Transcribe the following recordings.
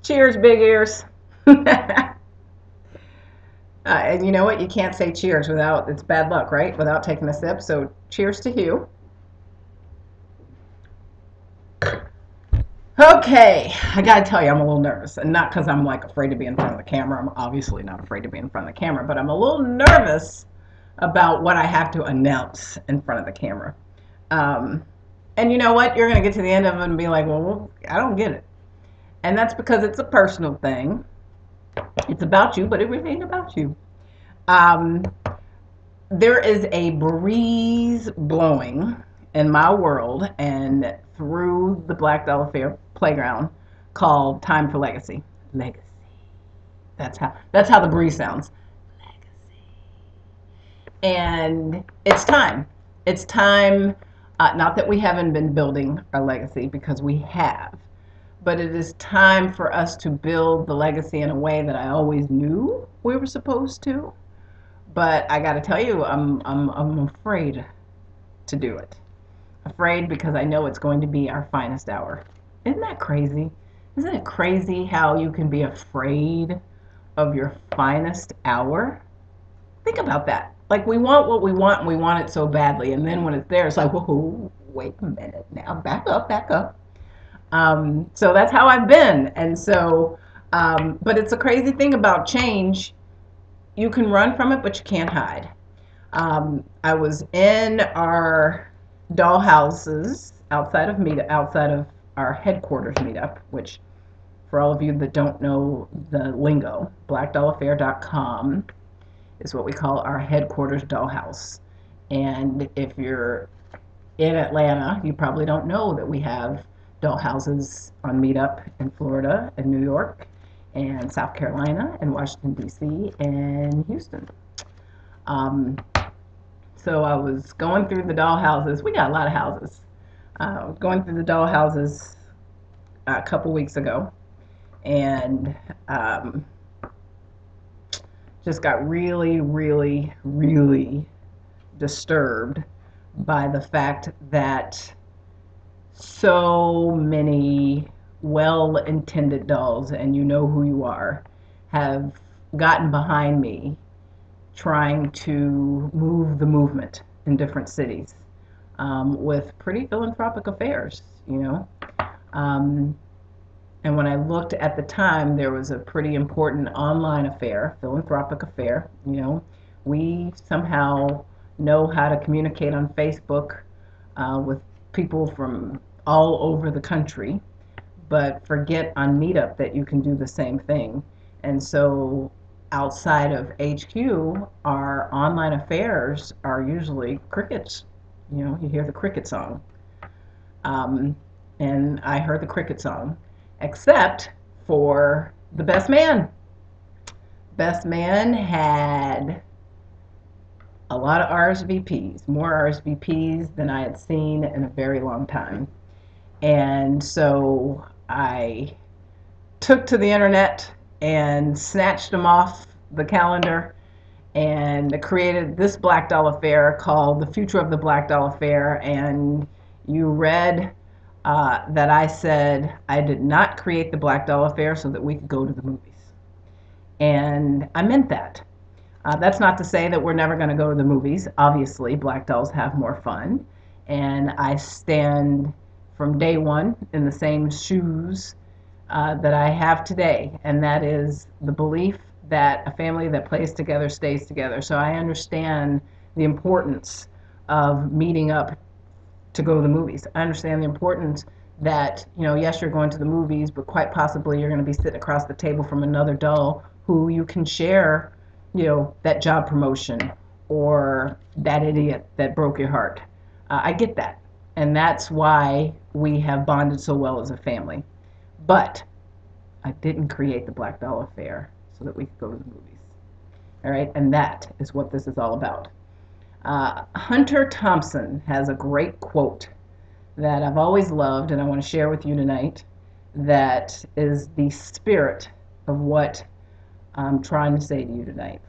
Cheers, big ears. And you know what? You can't say cheers without, it's bad luck, right? Without taking a sip. So cheers to Hugh. Okay, I gotta tell you, I'm a little nervous. And not because I'm like afraid to be in front of the camera. I'm obviously not afraid to be in front of the camera, but I'm a little nervous about what I have to announce in front of the camera. Um, and you know what? You're gonna get to the end of it and be like, well, I don't get it. And that's because it's a personal thing. It's about you, but it really ain't about you. Um, there is a breeze blowing in my world and through the Black Dollar Fair playground called Time for Legacy. Legacy. That's how the breeze sounds. And it's time. It's time. Not that we haven't been building our legacy, because we have, but it is time for us to build the legacy in a way that I always knew we were supposed to. But I got to tell you, I'm afraid to do it. Afraid because I know it's going to be our finest hour. Isn't that crazy? Isn't it crazy how you can be afraid of your finest hour? Think about that. Like, we want what we want and we want it so badly, and then when it's there, it's like, whoa, wait a minute now, back up, back up. So that's how I've been. And so, but it's a crazy thing about change. You can run from it, but you can't hide. I was in our doll houses outside of our headquarters meetup, which, for all of you that don't know the lingo, blackdollaffair.com is what we call our headquarters dollhouse. And if you're in Atlanta, you probably don't know that we have doll houses on Meetup in Florida and New York and South Carolina and Washington, D.C. and Houston. Um, so I was going through the doll houses. We got a lot of houses. Going through the doll houses a couple weeks ago, and just got really, really, really disturbed by the fact that so many well-intended dolls, and you know who you are, have gotten behind me trying to move the movement in different cities with pretty philanthropic affairs, you know. Um, and when I looked at the time, there was a pretty important online affair, philanthropic affair, you know. We somehow know how to communicate on Facebook with people from all over the country, but forget on Meetup that you can do the same thing. And so outside of HQ, our online affairs are usually crickets. You know, you hear the cricket song. Um, and I heard the cricket song, except for the best man. Best man had a lot of RSVPs, more RSVPs than I had seen in a very long time. And so I took to the internet and snatched them off the calendar and created this Black Doll Affair called The Future of the Black Doll Affair. And you read that I said I did not create the Black Doll Affair so that we could go to the movies. And I meant that. That's not to say that we're never going to go to the movies. Obviously, black dolls have more fun. And I stand from day one in the same shoes that I have today. And that is the belief that a family that plays together stays together. So I understand the importance of meeting up to go to the movies. I understand the importance that, you know, yes, you're going to the movies, but quite possibly you're going to be sitting across the table from another doll who you can share, you know, that job promotion or that idiot that broke your heart. I get that. And that's why we have bonded so well as a family. But I didn't create the Black Doll Affair so that we could go to the movies. All right? And that is what this is all about. Hunter Thompson has a great quote that I've always loved and I want to share with you tonight that is the spirit of what I'm trying to say to you tonight.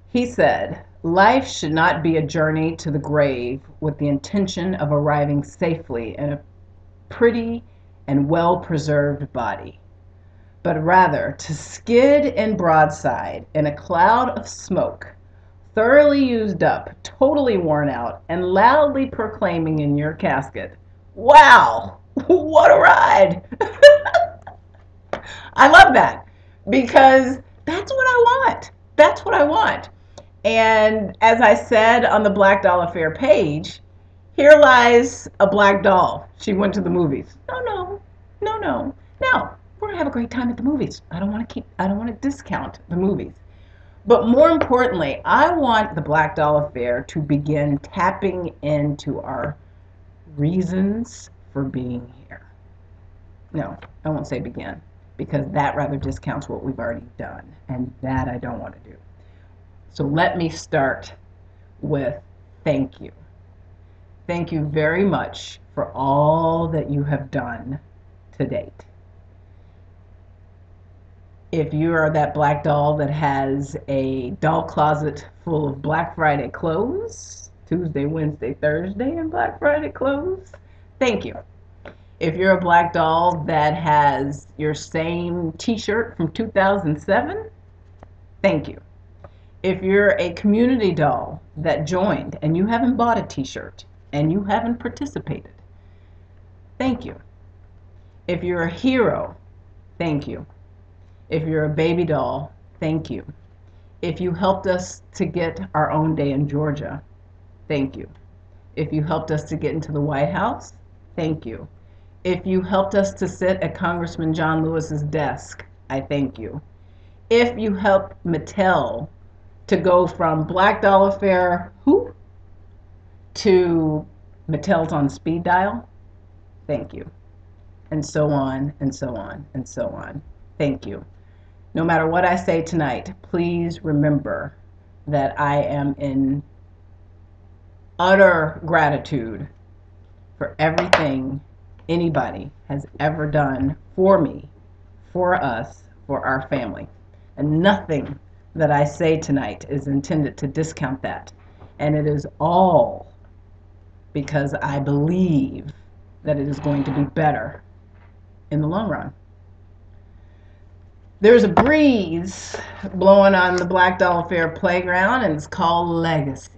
He said, "Life should not be a journey to the grave with the intention of arriving safely in a pretty and well-preserved body, but rather to skid and broadside in a cloud of smoke, thoroughly used up, totally worn out, and loudly proclaiming in your casket, "Wow, what a ride!" I love that because that's what I want. That's what I want. And as I said on the Black Doll Affair page, here lies a black doll. She went to the movies. No, no, no, no. No, we're gonna have a great time at the movies. I don't want to discount the movies. But more importantly, I want the Black Doll Affair to begin tapping into our reasons for being here. No, I won't say begin, because that rather discounts what we've already done, and that I don't want to do. So let me start with thank you. Thank you very much for all that you have done to date. If you are that black doll that has a doll closet full of Black Friday clothes, Tuesday, Wednesday, Thursday, and Black Friday clothes, thank you. If you're a black doll that has your same t-shirt from 2007, thank you. If you're a community doll that joined and you haven't bought a t-shirt and you haven't participated, thank you. If you're a hero, thank you. If you're a baby doll, thank you. If you helped us to get our own day in Georgia, thank you. If you helped us to get into the White House, thank you. If you helped us to sit at Congressman John Lewis's desk, I thank you. If you helped Mattel to go from Black Doll Affair who to Mattel's on speed dial, thank you. And so on and so on and so on. Thank you. No matter what I say tonight, please remember that I am in utter gratitude for everything anybody has ever done for me, for us, for our family. And nothing that I say tonight is intended to discount that. And it is all because I believe that it is going to be better in the long run. There's a breeze blowing on the Black Doll Affair playground, and it's called legacy.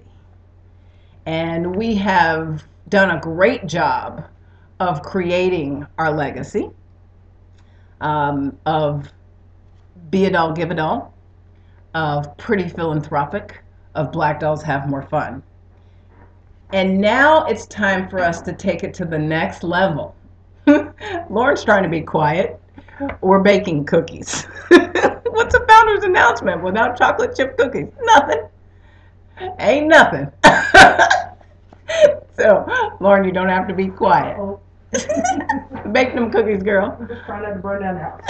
And we have done a great job of creating our legacy, of Be a Doll, Give a Doll, of Pretty Philanthropic, of Black Dolls Have More Fun. And now it's time for us to take it to the next level. Lauren's trying to be quiet. We're baking cookies. What's a founder's announcement without chocolate chip cookies? Nothing. Ain't nothing. So, Lauren, you don't have to be quiet. Bake them cookies, girl. I'm just trying not to burn down the house.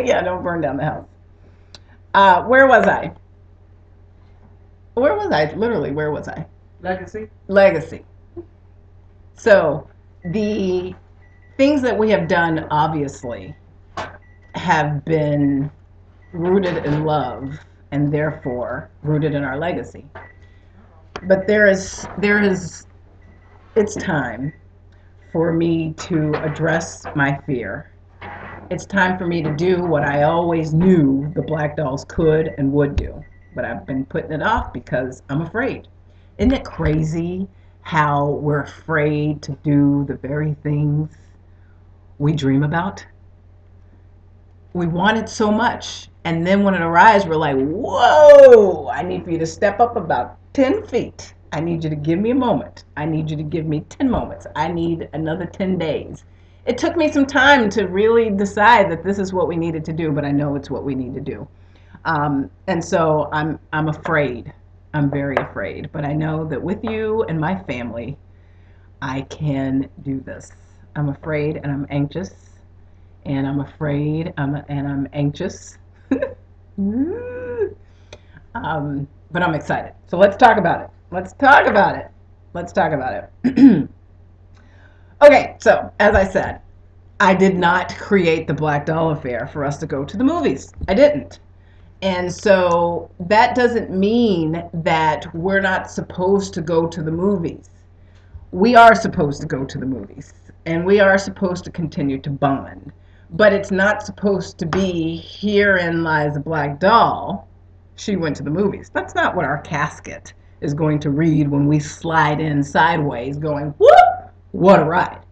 Yeah, don't burn down the house. Where was I? Where was I? Literally, where was I? Legacy. Legacy. So, the things that we have done, obviously, have been rooted in love and therefore rooted in our legacy. But it's time for me to address my fear. It's time for me to do what I always knew the Black Dolls could and would do. But I've been putting it off because I'm afraid. Isn't it crazy how we're afraid to do the very things we dream about? We want it so much, and then when it arrives, we're like, whoa, I need for you to step up about 10 feet. I need you to give me a moment. I need you to give me 10 moments. I need another 10 days. It took me some time to really decide that this is what we needed to do, but I know it's what we need to do. And so I'm afraid. I'm very afraid, but I know that with you and my family, I can do this. I'm afraid and I'm anxious. And I'm afraid and I'm anxious. But I'm excited. So let's talk about it. Let's talk about it. Let's talk about it. Okay, so as I said, I did not create the Black Doll Affair for us to go to the movies. I didn't. And so that doesn't mean that we're not supposed to go to the movies. we are supposed to go to the movies and we are supposed to continue to bond, but it's not supposed to be herein lies a black doll. She went to the movies. That's not what our casket is going to read when we slide in sideways going, whoop, what a ride.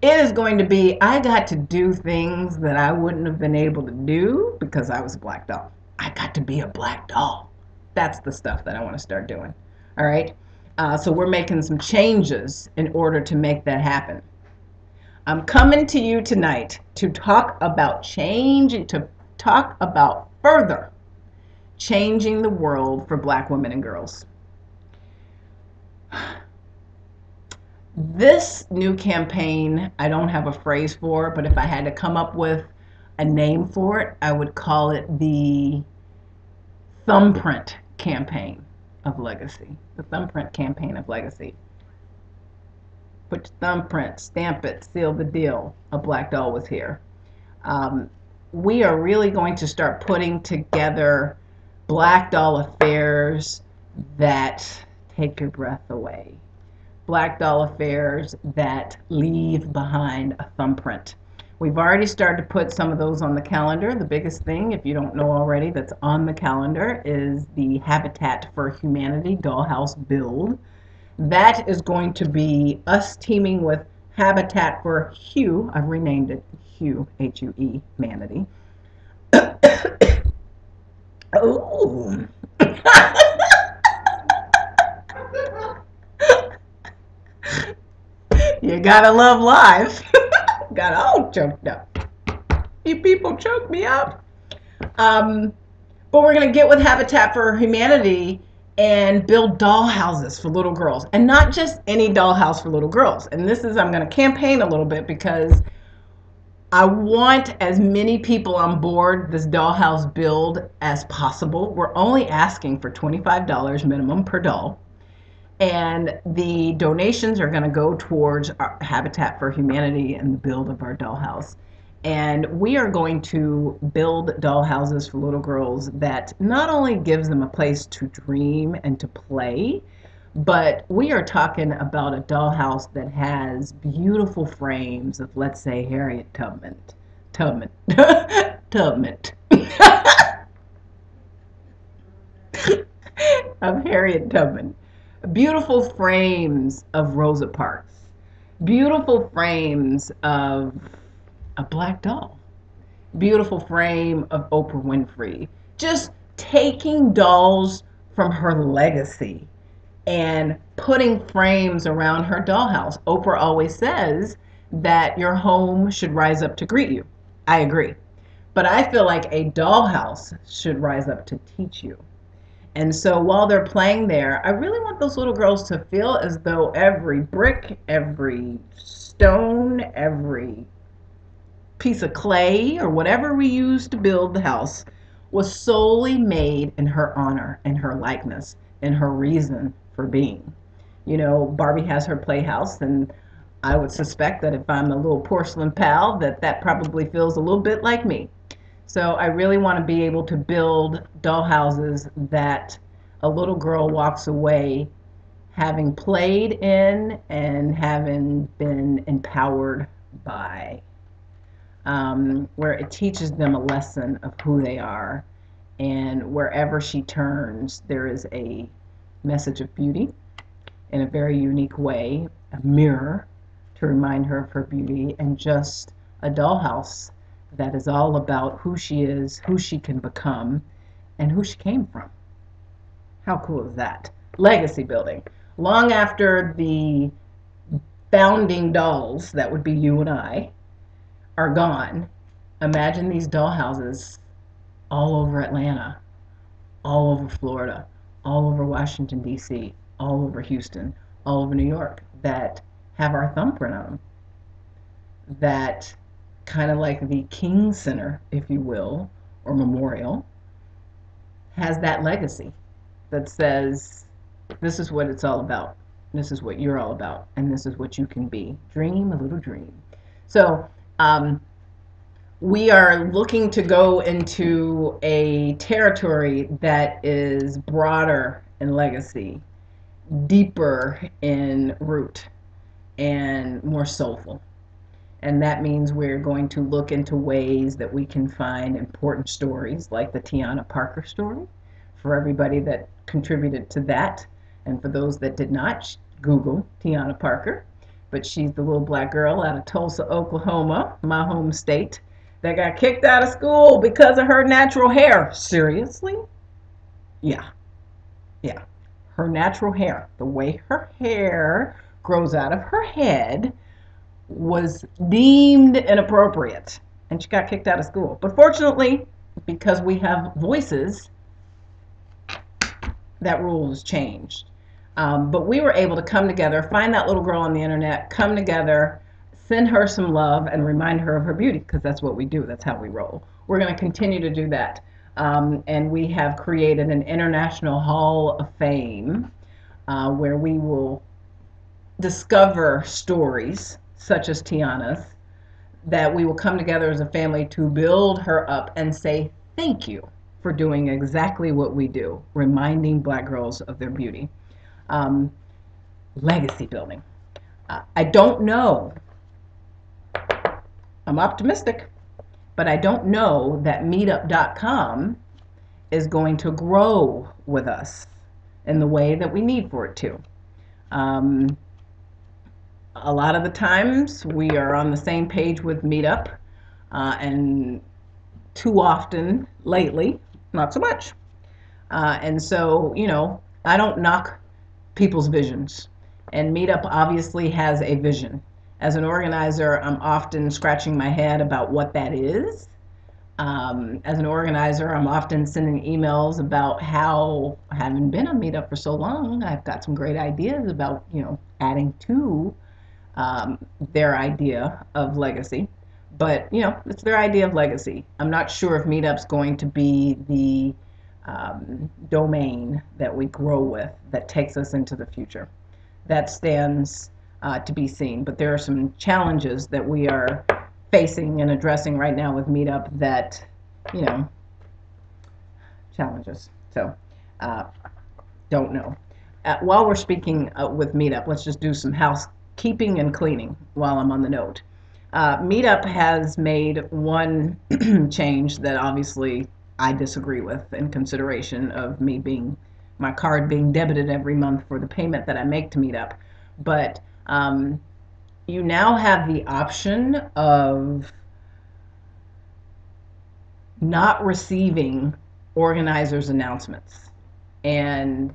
It is going to be, I got to do things that I wouldn't have been able to do because I was a black doll. I got to be a black doll. That's the stuff that I want to start doing. All right. So we're making some changes in order to make that happen. I'm coming to you tonight to talk about change, to talk about further changing the world for black women and girls. This new campaign, I don't have a phrase for, but if I had to come up with a name for it, I would call it the thumbprint campaign of legacy. The thumbprint campaign of legacy. Put your thumbprint, stamp it, seal the deal. A black doll was here. We are really going to start putting together black doll affairs that take your breath away. Black doll affairs that leave behind a thumbprint. We've already started to put some of those on the calendar. The biggest thing, if you don't know already, that's on the calendar is the Habitat for Humanity Dollhouse Build. That is going to be us teaming with Habitat for Hue. I've renamed it Hue, H-U-E, Manity. Oh. You gotta love live. Got all choked up. You people choked me up. But we're gonna get with Habitat for Humanity and build dollhouses for little girls, and not just any dollhouse for little girls. And this is, I'm gonna campaign a little bit because I want as many people on board this dollhouse build as possible. We're only asking for $25 minimum per doll. And the donations are going to go towards our Habitat for Humanity and the build of our dollhouse. And we are going to build dollhouses for little girls that not only gives them a place to dream and to play, but we are talking about a dollhouse that has beautiful frames of, let's say, Harriet Tubman. Of Harriet Tubman. Beautiful frames of Rosa Parks. Beautiful frames of a black doll. Beautiful frame of Oprah Winfrey. Just taking dolls from her legacy and putting frames around her dollhouse. Oprah always says that your home should rise up to greet you. I agree. But I feel like a dollhouse should rise up to teach you. And so while they're playing there, I really want those little girls to feel as though every brick, every stone, every piece of clay, or whatever we use to build the house was solely made in her honor and her likeness and her reason for being. You know, Barbie has her playhouse, and I would suspect that if I'm a little porcelain pal, that probably feels a little bit like me. So I really want to be able to build dollhouses that a little girl walks away having played in and having been empowered by, where it teaches them a lesson of who they are. And wherever she turns, there is a message of beauty in a very unique way, a mirror to remind her of her beauty, and just a dollhouse that is all about who she is, who she can become, and who she came from. How cool is that? Legacy building. Long after the founding dolls, that would be you and I, are gone, imagine these dollhouses all over Atlanta, all over Florida, all over Washington, D.C., all over Houston, all over New York, that have our thumbprint on them. That kind of like the King Center, if you will, or memorial, has that legacy that says, this is what it's all about. This is what you're all about. And this is what you can be. Dream a little dream. So we are looking to go into a territory that is broader in legacy, deeper in root. and more soulful. And that means we're going to look into ways that we can find important stories like the Tiana Parker story for everybody that contributed to that. And for those that did not, Google Tiana Parker. But she's the little black girl out of Tulsa, Oklahoma, my home state, that got kicked out of school because of her natural hair. Seriously? Yeah, yeah. Her natural hair, the way her hair grows out of her head, was deemed inappropriate and she got kicked out of school. But fortunately, because we have voices, that rule was changed. But we were able to come together, find that little girl on the internet, come together, send her some love, and remind her of her beauty, because that's what we do. That's how we roll. We're going to continue to do that. And we have created an International Hall of Fame where we will discover stories such as Tiana's, that we will come together as a family to build her up and say thank you for doing exactly what we do, reminding black girls of their beauty. Um, Legacy building. I don't know. I'm optimistic, but I don't know that meetup.com is going to grow with us in the way that we need for it to. A lot of the times we are on the same page with Meetup, and too often lately, not so much. And so, I don't knock people's visions. And Meetup obviously has a vision. As an organizer, I'm often scratching my head about what that is. As an organizer, I'm often sending emails about how, I haven't been on Meetup for so long, I've got some great ideas about, adding to their idea of legacy. But, it's their idea of legacy. I'm not sure if Meetup's going to be the domain that we grow with that takes us into the future. That stands to be seen. But there are some challenges that we are facing and addressing right now with Meetup that, challenges. So, don't know. While we're speaking with Meetup, let's just do some housekeeping and cleaning while I'm on the note. Meetup has made one change that obviously I disagree with in consideration of my card being debited every month for the payment that I make to Meetup. But you now have the option of not receiving organizers' announcements. And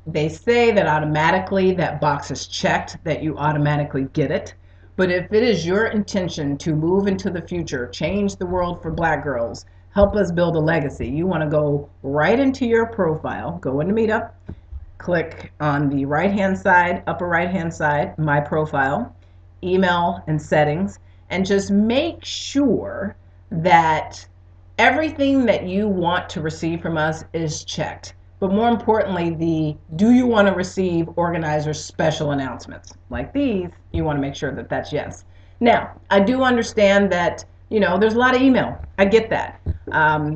they say that automatically that box is checked, that you automatically get it. But if it is your intention to move into the future, change the world for black girls, help us build a legacy, you want to go right into your profile, go into Meetup, click on the right-hand side, upper right-hand side, My Profile, email and settings, and just make sure that everything that you want to receive from us is checked. But more importantly, do you want to receive organizers' special announcements? Like these, you want to make sure that that's yes. Now, I do understand that, there's a lot of email. I get that.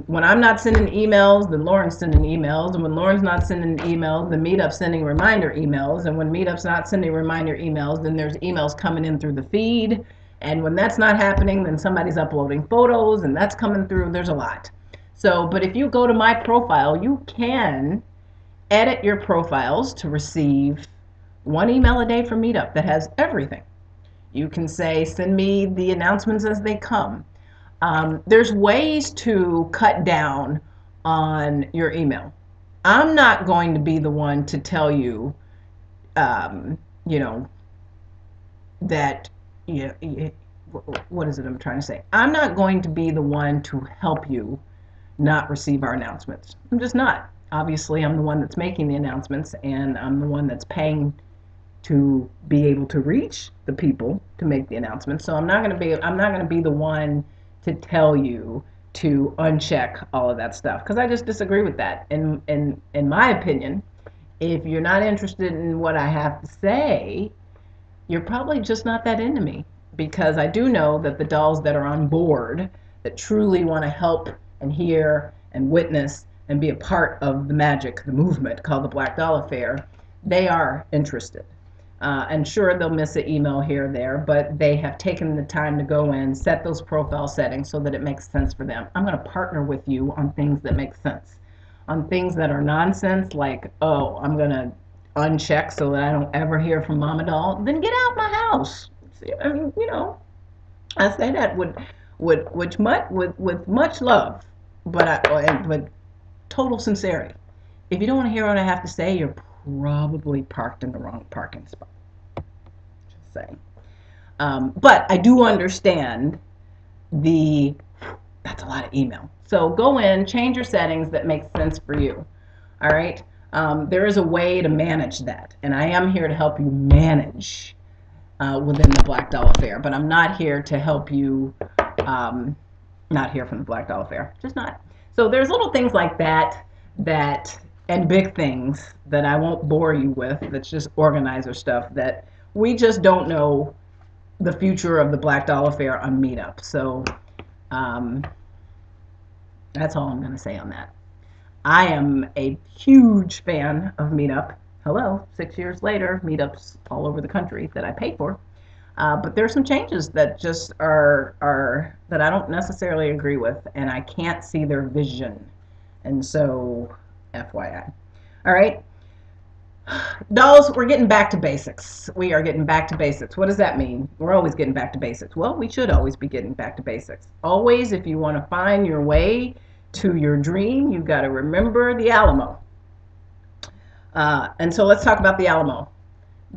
When I'm not sending emails, then Lauren's sending emails. And when Lauren's not sending emails, then Meetup's sending reminder emails. And when Meetup's not sending reminder emails, then there's emails coming in through the feed. And when that's not happening, then somebody's uploading photos and that's coming through. There's a lot. So, but if you go to My Profile, you can edit your profiles to receive one email a day from Meetup that has everything. You can say, send me the announcements as they come. There's ways to cut down on your email. I'm not going to be the one to tell you, that, what is it I'm trying to say? I'm not going to be the one to help you not receive our announcements. I'm just not. Obviously, I'm the one that's making the announcements, and I'm the one that's paying to be able to reach the people to make the announcements. So I'm not going to be the one to tell you to uncheck all of that stuff, because I just disagree with that. In my opinion, if you're not interested in what I have to say, you're probably just not that into me, because I do know that the dolls that are on board that truly want to help and hear and witness and be a part of the magic, the movement called the Black Doll Affair, they are interested. And sure, they'll miss an email here or there, but they have taken the time to go in, set those profile settings so that it makes sense for them. I'm going to partner with you on things that make sense. On things that are nonsense, like, oh, I'm going to uncheck so that I don't ever hear from Mama Doll, then get out my house. See, I mean, I say that with much love, but total sincerity. If you don't want to hear what I have to say, you're probably parked in the wrong parking spot. Just saying. But I do understand the that's a lot of email. So go in, change your settings that make sense for you. All right. There is a way to manage that, and I am here to help you manage within the Black Doll Affair. But I'm not here to help you. Not here from the Black Doll Affair. Just not. So there's little things like that and big things that I won't bore you with. That's just organizer stuff that we just don't know the future of the Black Doll Affair on Meetup. So that's all I'm going to say on that. I am a huge fan of Meetup. Hello, 6 years later, Meetups all over the country that I pay for. But there's some changes that just are that I don't necessarily agree with, and I can't see their vision. And so, FYI. All right. Dolls, we're getting back to basics. We are getting back to basics. What does that mean? We're always getting back to basics. Well, we should always be getting back to basics. Always, if you want to find your way to your dream, you've got to remember the Alamo. And so let's talk about the Alamo.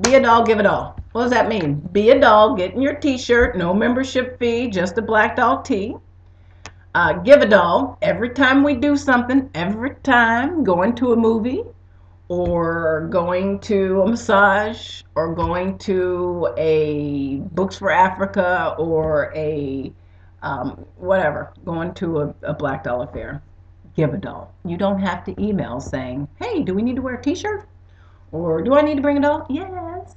Be a doll, give a doll. What does that mean? Be a doll, getting your t-shirt, no membership fee, just a Black Doll tee. Give a doll, every time we do something, every time going to a movie, or going to a massage, or going to a Books for Africa, or a whatever, going to a Black Doll Affair. Give a doll. You don't have to email saying, hey, do we need to wear a t-shirt? Or do I need to bring a doll? Yes.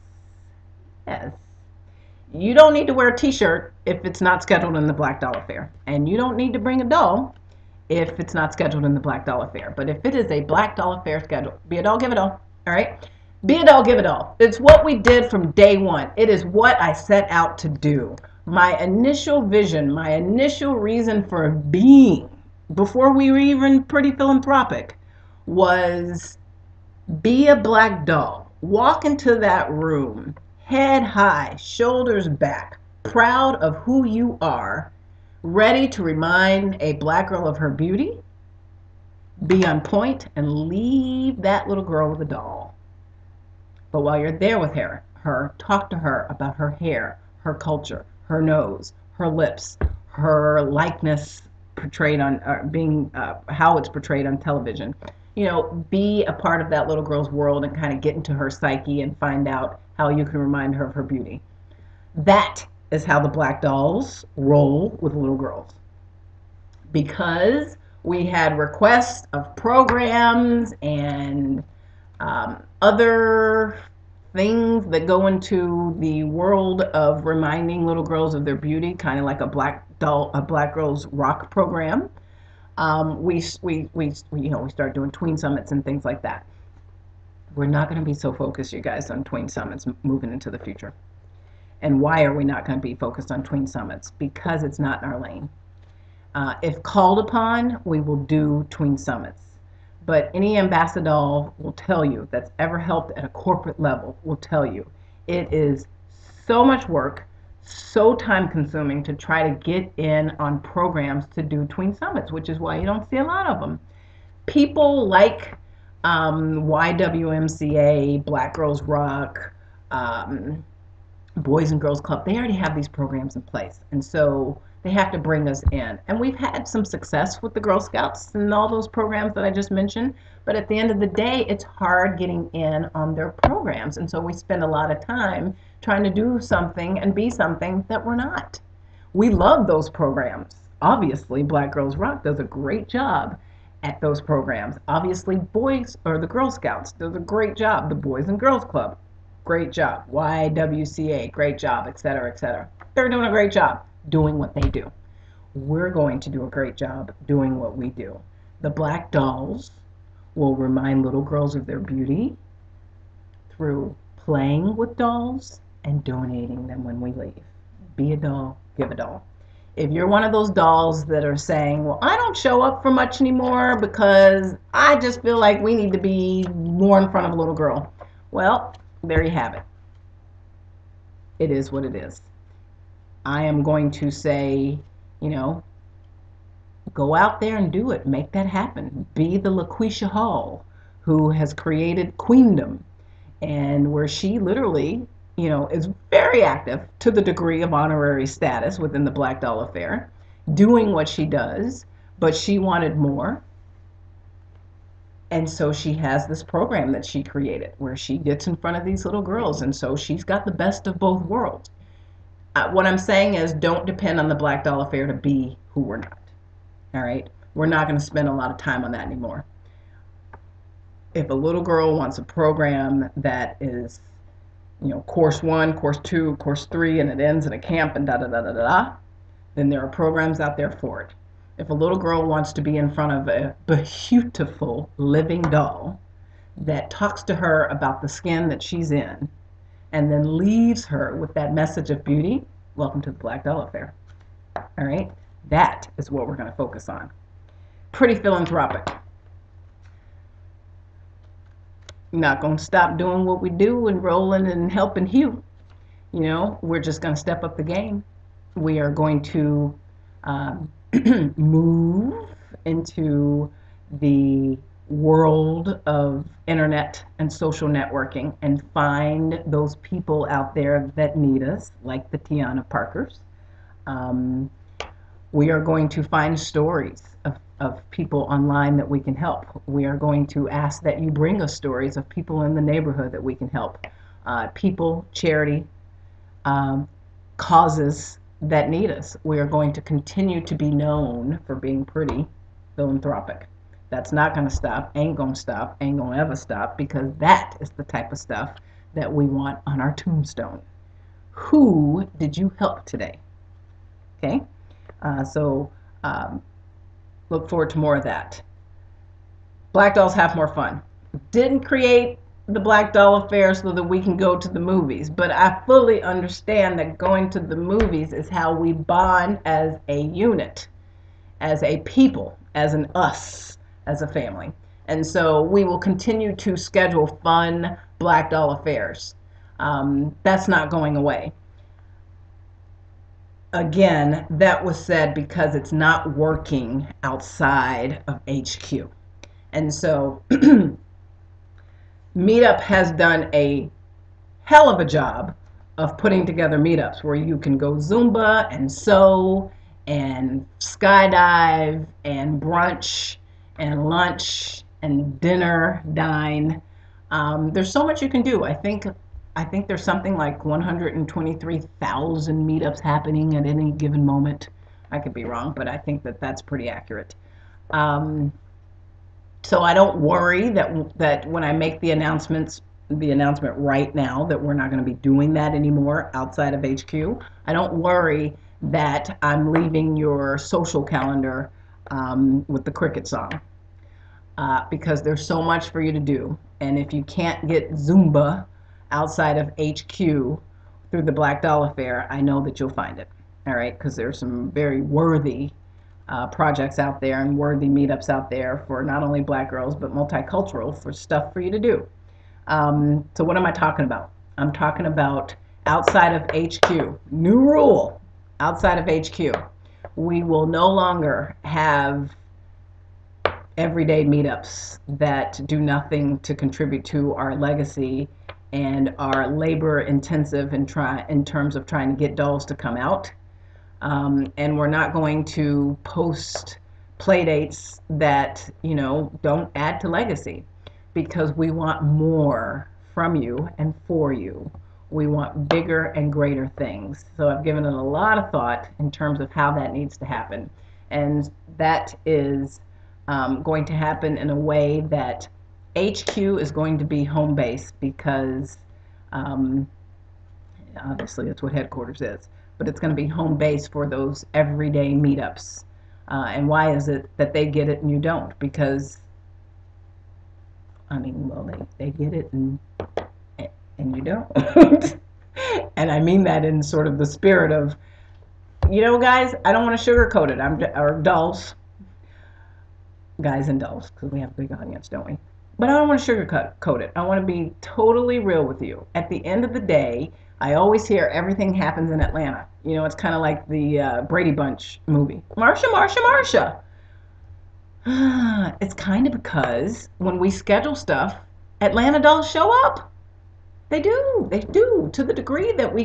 Yes. You don't need to wear a t-shirt if it's not scheduled in the Black Doll Affair. And you don't need to bring a doll if it's not scheduled in the Black Doll Affair. But if it is a Black Doll Affair schedule, be a doll, give a doll. All right? Be a doll, give a doll. It's what we did from day one. It is what I set out to do. My initial vision, my initial reason for being, before we were even pretty philanthropic, was be a black doll. Walk into that room, head high, shoulders back, proud of who you are, ready to remind a black girl of her beauty, be on point, and leave that little girl with a doll. But while you're there with her, talk to her about her hair, her culture, her nose, her lips, her likeness portrayed on how it's portrayed on television. Be a part of that little girl's world and kind of get into her psyche and find out how you can remind her of her beauty. That is how the Black Dolls roll with little girls. Because we had requests of programs and other things that go into the world of reminding little girls of their beauty, kind of like a Black Girls Rock program. We start doing tween summits and things like that. We're not going to be so focused, you guys, on tween summits moving into the future. And why are we not going to be focused on tween summits? Because it's not in our lane. If called upon, we will do tween summits. But any ambassador will tell you that's ever helped at a corporate level will tell you it is so much work, so time consuming to try to get in on programs to do tween summits, which is why you don't see a lot of them. People like YWMCA, Black Girls Rock, Boys and Girls Club, they already have these programs in place. And so they have to bring us in. And we've had some success with the Girl Scouts and all those programs that I just mentioned. But at the end of the day, it's hard getting in on their programs. And so we spend a lot of time trying to do something and be something that we're not. We love those programs. Obviously, Black Girls Rock does a great job at those programs. Obviously, the Girl Scouts does a great job. The Boys and Girls Club, great job. YWCA, great job, etc., etc. They're doing a great job doing what they do. We're going to do a great job doing what we do. The Black Dolls will remind little girls of their beauty through playing with dolls and donating them when we leave. Be a doll, give a doll. If you're one of those dolls that are saying, well, I don't show up for much anymore because I just feel like we need to be more in front of a little girl. Well, there you have it. It is what it is. I am going to say, you know, go out there and do it. Make that happen. Be the LaQuisha Hall who has created Queendom, and where she literally, is very active to the degree of honorary status within the Black Doll Affair, doing what she does, but she wanted more. And so she has this program that she created where she gets in front of these little girls, and so she's got the best of both worlds. What I'm saying is, don't depend on the Black Doll Affair to be who we're not. All right? We're not going to spend a lot of time on that anymore. If a little girl wants a program that is, course 1, course 2, course 3, and it ends in a camp and da da da da da, then there are programs out there for it. If a little girl wants to be in front of a beautiful living doll that talks to her about the skin that she's in and then leaves her with that message of beauty, welcome to the Black Doll Affair. All right? That is what we're going to focus on. Pretty philanthropic. Not going to stop doing what we do and rolling and helping Hugh. We're just going to step up the game. We are going to move into the world of internet and social networking and find those people out there that need us, like the Tiana Parkers. We are going to find stories of people online that we can help. We are going to ask that you bring us stories of people in the neighborhood that we can help. People, charity, causes that need us. We are going to continue to be known for being pretty philanthropic. That's not going to stop, ain't going to stop, ain't going to ever stop, because that is the type of stuff that we want on our tombstone. Who did you help today? Okay? So look forward to more of that. Black dolls have more fun. Didn't create the Black Doll Affair so that we can go to the movies, but I fully understand that going to the movies is how we bond as a unit, as a people, as an us, as a family. And so we will continue to schedule fun Black Doll Affairs. That's not going away. Again, that was said because it's not working outside of HQ. And so Meetup has done a hell of a job of putting together meetups where you can go Zumba and sew and skydive and brunch and lunch and dinner, dine. There's so much you can do. I think there's something like 123,000 meetups happening at any given moment. I could be wrong, but I think that that's pretty accurate. So I don't worry that when I make the announcement right now that we're not going to be doing that anymore outside of HQ. I don't worry that I'm leaving your social calendar with the cricket song, because there's so much for you to do. And if you can't get Zumba outside of HQ through the Black Doll Affair, I know that you'll find it. All right, because there's some very worthy projects out there and worthy meetups out there for not only black girls but multicultural, for stuff for you to do. So what am I talking about? I'm talking about outside of HQ. New rule, outside of HQ. We will no longer have everyday meetups that do nothing to contribute to our legacy and are labor intensive in terms of trying to get dolls to come out. And we're not going to post play dates that, don't add to legacy, because we want more from you and for you. We want bigger and greater things. So I've given it a lot of thought in terms of how that needs to happen. And that is going to happen in a way that HQ is going to be home base, because obviously that's what headquarters is, but it's going to be home base for those everyday meetups. And why is it that they get it and you don't? Because, well, they get it and and you don't. And I mean that in sort of the spirit of, guys, I don't want to sugarcoat it. Or dolls, guys and dolls, because we have a big audience, don't we? But I don't want to sugarcoat it. I want to be totally real with you. At the end of the day, I always hear everything happens in Atlanta. It's kind of like the Brady Bunch movie. Marsha, Marsha, Marsha. It's kind of because when we schedule stuff, Atlanta dolls show up. They do. They do, to the degree that we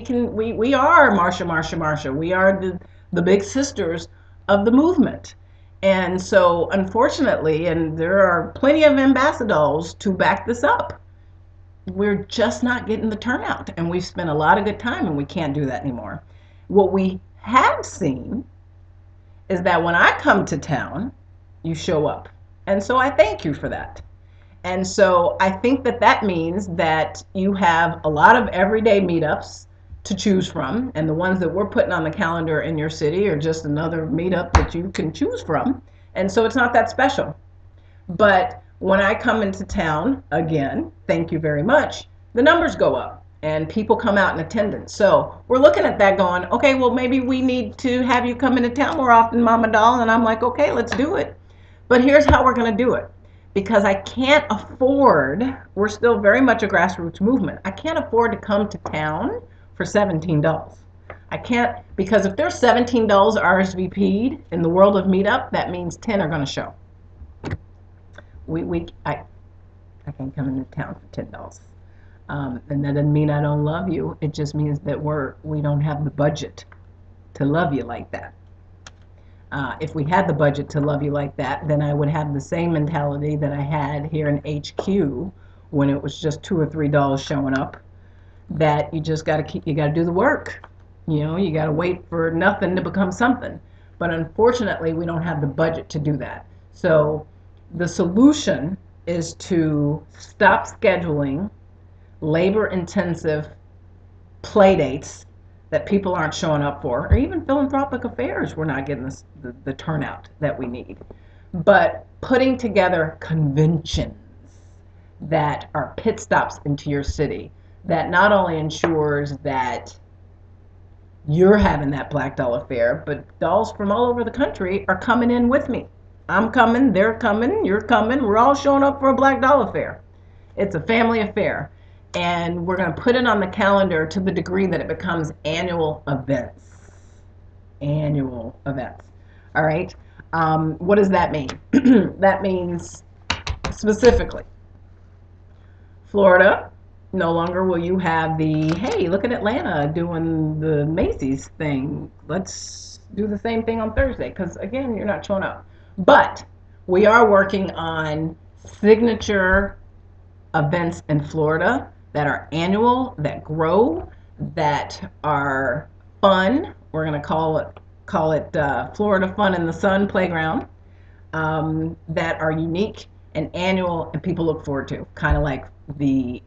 are Marsha, Marsha, Marsha. We are the big sisters of the movement. And so, unfortunately, and there are plenty of ambassadors to back this up, we're just not getting the turnout. And we've spent a lot of good time, and we can't do that anymore. What we have seen is that when I come to town, you show up. And so I thank you for that. And so I think that means that you have a lot of everyday meetups to choose from. And the ones that we're putting on the calendar in your city are just another meetup that you can choose from. And so it's not that special. But when I come into town, again, thank you very much, the numbers go up and people come out in attendance. So we're looking at that going, okay, well, maybe we need to have you come into town more often, Mama Doll. And I'm like, okay, let's do it. But here's how we're going to do it. Because I can't afford, we're still very much a grassroots movement. I can't afford to come to town for $17. I can't, because if there's $17 RSVP'd in the world of meetup, that means 10 are going to show. I can't come into town for $10. And that doesn't mean I don't love you. It just means that we don't have the budget to love you like that. If we had the budget to love you like that, then I would have the same mentality that I had here in HQ when it was just $2 or $3 showing up. That you just got to do the work. You got to wait for nothing to become something. But unfortunately, we don't have the budget to do that. So the solution is to stop scheduling labor-intensive play dates that people aren't showing up for, or even philanthropic affairs, we're not getting the turnout that we need. But putting together conventions that are pit stops into your city that not only ensures that you're having that Black Doll affair, but dolls from all over the country are coming in with me. I'm coming, they're coming, you're coming, we're all showing up for a Black Doll affair. It's a family affair. And we're going to put it on the calendar to the degree that it becomes annual events. Annual events. All right? What does that mean? That means, specifically, Florida, no longer will you have the, hey, look at Atlanta doing the Macy's thing. Let's do the same thing on Thursday, because, again, you're not showing up. But we are working on signature events in Florida that are annual, that grow, that are fun. We're going to call it Florida Fun in the Sun Playground, that are unique and annual, and people look forward to, kind of like the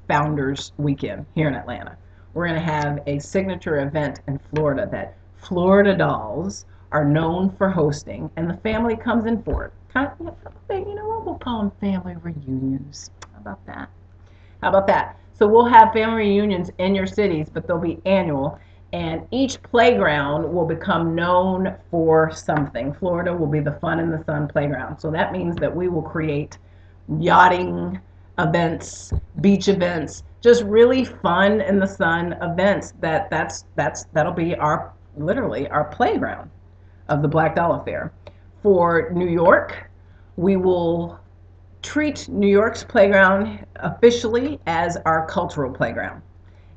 Founders Weekend here in Atlanta. We're going to have a signature event in Florida that Florida Dolls are known for hosting, and the family comes in for it. You know what? We'll call them family reunions. How about that? How about that? So we'll have family reunions in your cities, but they'll be annual, and each playground will become known for something. Florida will be the Fun in the Sun Playground. So that means that we will create yachting events, beach events, just really fun in the sun events. That'll be literally our playground of the Black Doll Affair. For New York, we will treat New York's playground officially as our cultural playground.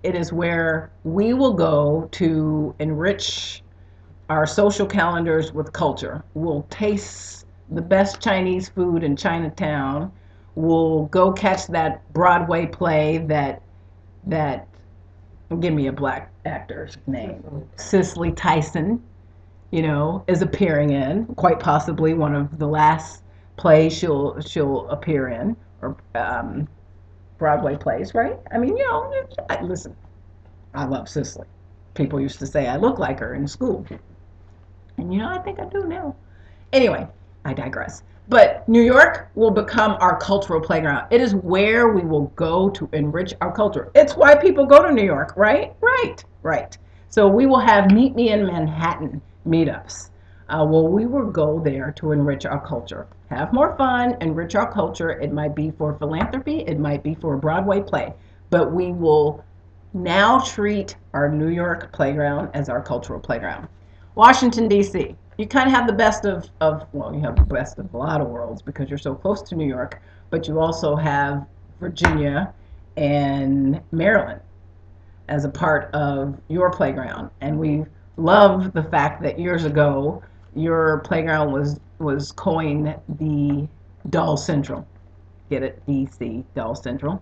It is where we will go to enrich our social calendars with culture. We'll taste the best Chinese food in Chinatown. We'll go catch that Broadway play that give me a black actor's name. Cicely Tyson, is appearing in, quite possibly one of the last plays she'll appear in, or Broadway plays, right? I mean, listen, I love Cicely. People used to say I look like her in school, and I think I do now. Anyway, I digress. But New York will become our cultural playground. It is where we will go to enrich our culture. It's why people go to New York, right? Right, right. So we will have Meet Me in Manhattan meetups. Well, we will go there to enrich our culture, have more fun, enrich our culture. It might be for philanthropy, it might be for a Broadway play, but we will now treat our New York playground as our cultural playground. Washington, D.C. You kind of have the best well, you have the best of a lot of worlds because you're so close to New York, but you also have Virginia and Maryland as a part of your playground. And we love the fact that years ago your playground was coined the Doll Central. Get it? DC, Doll Central.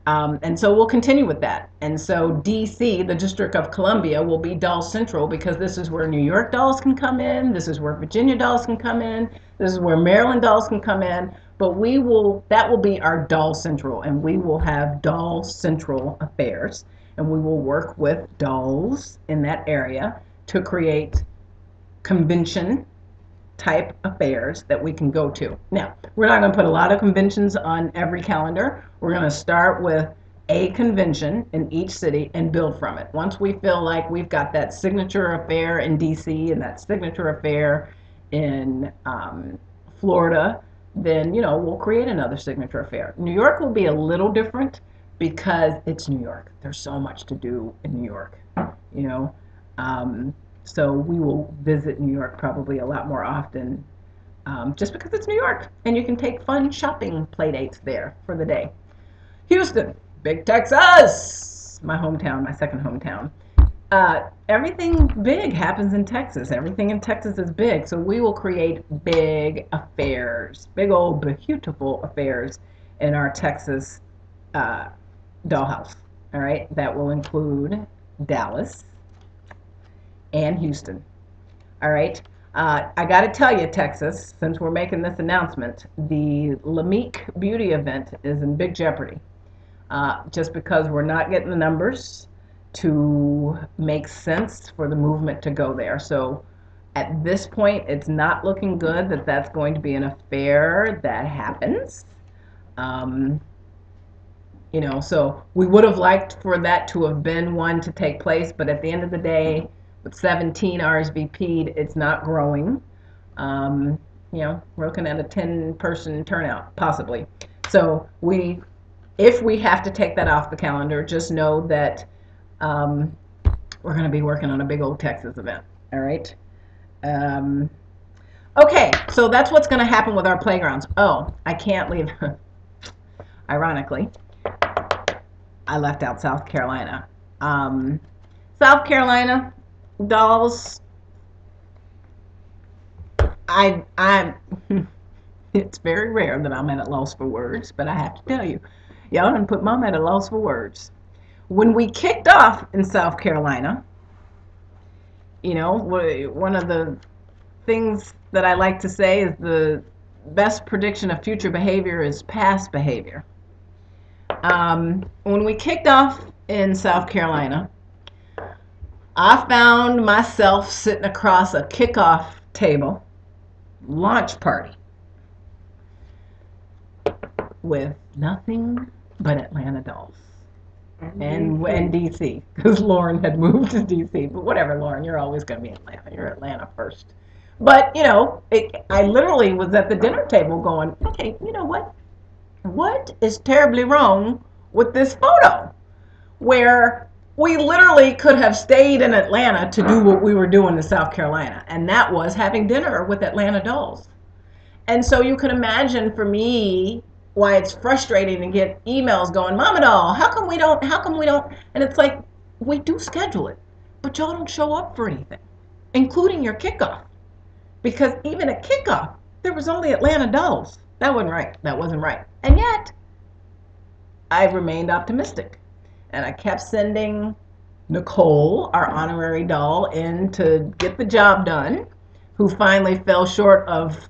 And so we'll continue with that. And so DC, the District of Columbia, will be Doll Central because this is where New York dolls can come in, this is where Virginia dolls can come in, this is where Maryland dolls can come in. But that will be our Doll Central, and we will have Doll Central affairs, and we will work with dolls in that area to create convention type affairs that we can go to. Now, we're not going to put a lot of conventions on every calendar. We're going to start with a convention in each city and build from it. Once we feel like we've got that signature affair in DC and that signature affair in Florida, then, we'll create another signature affair. New York will be a little different because it's New York. There's so much to do in New York, you know. So we will visit New York probably a lot more often, just because it's New York and you can take fun shopping play dates there for the day. Houston, big Texas, my hometown, my second hometown. Everything big happens in Texas. Everything in Texas is big. So we will create big affairs, big old beautiful affairs in our Texas dollhouse. All right, that will include Dallas and Houston. All right. I got to tell you, Texas, since we're making this announcement, the Lamique Beauty event is in big jeopardy. Just because we're not getting the numbers to make sense for the movement to go there. So at this point, it's not looking good that that's going to be an affair that happens. So we would have liked for that to have been one to take place, but at the end of the day, with 17 RSVP'd, it's not growing. We're looking at a 10-person turnout, possibly. So if we have to take that off the calendar, just know that we're going to be working on a big old Texas event. All right. Okay, so that's what's going to happen with our playgrounds. Oh, I can't leave. Ironically, I left out South Carolina. South Carolina dolls. I'm. It's very rare that I'm at a loss for words, but I have to tell you, y'all done put Mom at a loss for words. When we kicked off in South Carolina, one of the things that I like to say is the best prediction of future behavior is past behavior. When we kicked off in South Carolina, I found myself sitting across a kickoff table, launch party, with nothing but Atlanta dolls. And DC, because Lauren had moved to DC. But whatever, Lauren, you're always going to be Atlanta. You're Atlanta first. But, I literally was at the dinner table going, okay, you know what? What is terribly wrong with this photo? Where we literally could have stayed in Atlanta to do what we were doing in South Carolina. And that was having dinner with Atlanta dolls. And so you can imagine for me why it's frustrating to get emails going, Mama Doll, how come we don't, and it's like, we do schedule it, but y'all don't show up for anything, including your kickoff. Because even at kickoff, there was only Atlanta dolls. That wasn't right. And yet, I remained optimistic. And I kept sending Nicole, our honorary doll, in to get the job done, who finally fell short of,